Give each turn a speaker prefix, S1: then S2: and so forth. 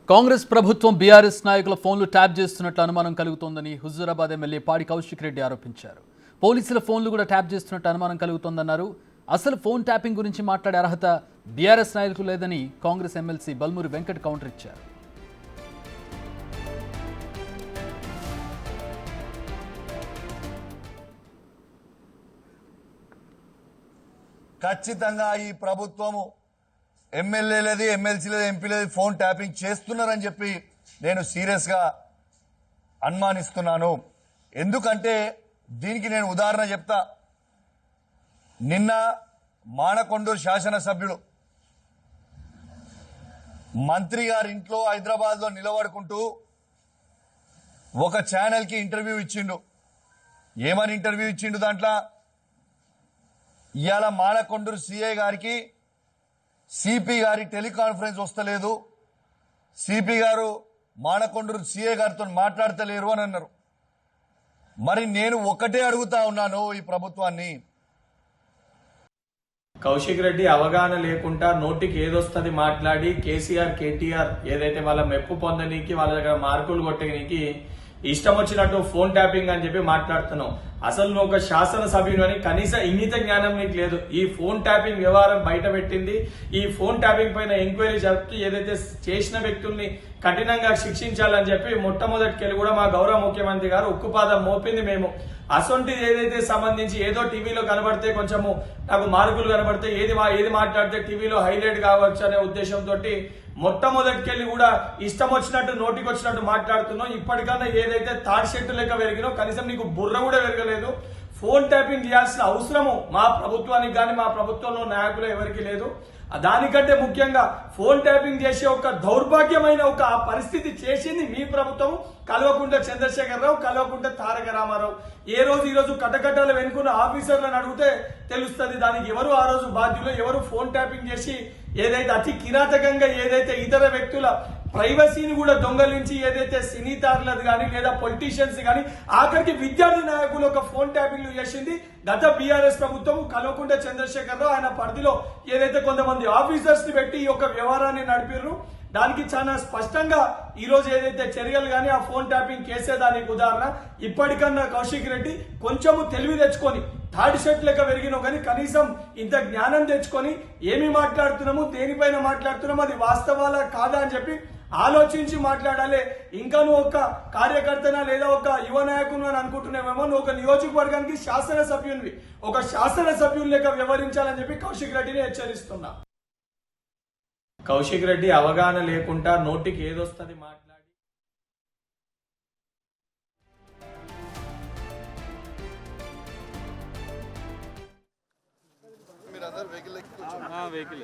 S1: కాంగ్రెస్ ప్రభుత్వం బీఆర్ఎస్ నాయకుల ఫోన్లు ట్యాప్ చేస్తున్నట్లు అనుమానం కలుగుతోందని హుజూరాబాద్ ఎమ్మెల్యే పాడి కౌశిక్ రెడ్డి ఆరోపించారు. పోలీసుల ఫోన్లు కూడా ట్యాప్ చేస్తున్నట్టు అనుమానం కలుగుతోందన్నారు. అసలు ఫోన్ ట్యాపింగ్ గురించి మాట్లాడే అర్హత బీఆర్ఎస్ నాయకులకు లేదని కాంగ్రెస్ ఎమ్మెల్సీ బల్మూరి వెంకట్ కౌంటర్ ఇచ్చారు.
S2: ఖచ్చితంగా ఈ ప్రభుత్వము ఎమ్మెల్యేలది, ఎమ్మెల్సీలది, ఎంపీలది ఫోన్ ట్యాపింగ్ చేస్తున్నారని చెప్పి నేను సీరియస్గా అనుమానిస్తున్నాను. ఎందుకంటే దీనికి నేను ఉదాహరణ చెప్తా. నిన్న మానకొండూరు శాసనసభ్యుడు మంత్రి గారి ఇంట్లో హైదరాబాద్లో నిలబడుకుంటూ ఒక ఛానల్కి ఇంటర్వ్యూ ఇచ్చిండు. ఏమని ఇంటర్వ్యూ ఇచ్చిండు? దాంట్లో ఇవాళ మానకొండూరు సిఐ గారికి సిపి గారి టెలికాన్ఫరెన్స్ వస్తలేదు, సిపి గారు మానకొండూరు సిఐ గారితో మాట్లాడతలేరు అని అన్నారు. మరి నేను ఒకటే అడుగుతా ఉన్నాను ఈ ప్రభుత్వాన్ని,
S3: కౌశిక్ రెడ్డి అవగాహన లేకుండా నోటికి ఏదొస్తుంది మాట్లాడి కేసీఆర్ కేటీఆర్ ఏదైతే వాళ్ళ మెప్పు పొందనీకి వాళ్ళ దగ్గర మార్కులు కొట్టడానికి ఇష్టం వచ్చినట్టు ఫోన్ ట్యాపింగ్ అని చెప్పి మాట్లాడుతున్నావు. అసలు నువ్వు ఒక శాసనసభ్యుని అని కనీస ఇంగిత జ్ఞానం నీకు లేదు. ఈ ఫోన్ ట్యాపింగ్ వ్యవహారం బయట పెట్టింది. ఈ ఫోన్ ట్యాపింగ్ పైన ఎంక్వైరీ జరుపుతూ ఏదైతే చేసిన వ్యక్తుల్ని కఠినంగా శిక్షించాలని చెప్పి మొట్టమొదటికెళ్ళి కూడా మా గౌరవ ముఖ్యమంత్రి గారు ఉక్కుపాదం మోపింది మేము. అసొంటిది ఏదైతే సంబంధించి ఏదో టీవీలో కనబడితే కొంచెము నాకు మార్కులు కనబడితే ఏది మాట్లాడితే టీవీలో హైలైట్ కావచ్చు అనే ఉద్దేశంతో మొట్టమొదటికెళ్ళి కూడా ఇష్టం వచ్చినట్టు నోటికి వచ్చినట్టు మాట్లాడుతున్నావు. ఇప్పటికన్నా ఏదైతే తాడి చెట్టు లెక్క పెరిగినో కనీసం నీకు బుర్ర కూడా పెరగలేదు. ఫోన్ ట్యాపింగ్ చేయాల్సిన అవసరము మా ప్రభుత్వానికి కానీ మా ప్రభుత్వంలో నాయకులు ఎవరికి లేదు. దానికంటే ముఖ్యంగా ఫోన్ ట్యాపింగ్ చేసే ఒక దౌర్భాగ్యమైన ఒక పరిస్థితి చేసింది మీ ప్రభుత్వం. కల్వకుంట్ల చంద్రశేఖరరావు, కల్వకుంట్ల తారక రామారావు. ఈ రోజు కటకటాలు వెనుకున్న ఆఫీసర్లను అడిగితే తెలుస్తుంది దానికి ఎవరు ఆ రోజు బాధ్యులు, ఎవరు ఫోన్ ట్యాపింగ్ చేసి ఏదైతే అతి కిరాతకంగా ఏదైతే ఇతర వ్యక్తుల ప్రైవసీని కూడా దొంగలించి ఏదైతే సినీ తారులది కానీ లేదా పొలిటీషియన్స్ కానీ ఆఖరికి విద్యార్థి నాయకులు ఒక ఫోన్ ట్యాపింగ్ చేసింది గత బీఆర్ఎస్ ప్రభుత్వం. కల్వకుంట్ల చంద్రశేఖరరావు ఆయన పరిధిలో ఏదైతే కొంతమంది ఆఫీసర్స్ ని పెట్టి ఈ యొక్క వ్యవహారాన్ని నడిపారు. దానికి చాలా స్పష్టంగా ఈ రోజు ఏదైతే చర్యలు కానీ ఆ ఫోన్ ట్యాపింగ్ కేసేదానికి ఉదాహరణ. ఇప్పటికన్నా కౌశిక్ రెడ్డి కొంచెము తెలివి తెచ్చుకొని థర్డ్ షర్ట్ లెక్క పెరిగినావు కానీ కనీసం ఇంత జ్ఞానం తెచ్చుకొని ఏమి మాట్లాడుతున్నాము, దేనిపైన మాట్లాడుతున్నాము, అది వాస్తవాలా కాదా అని చెప్పి ఆలోచించి మాట్లాడాలి. ఇంకా నువ్వు ఒక కార్యకర్తనా లేదా ఒక యువ నాయకుడు అని అనుకుంటున్నావేమో. నువ్వు ఒక నియోజకవర్గానికి శాసనసభ్యునివి, ఒక శాసనసభ్యుని లెక్క వ్యవహరించాలని చెప్పి కౌశిక్ రెడ్డిని హెచ్చరిస్తున్నా. కౌశిక్ రెడ్డి అవగాహన లేకుండా నోటికి ఏదొస్తుంది మాట్లాడి
S4: వెహికల్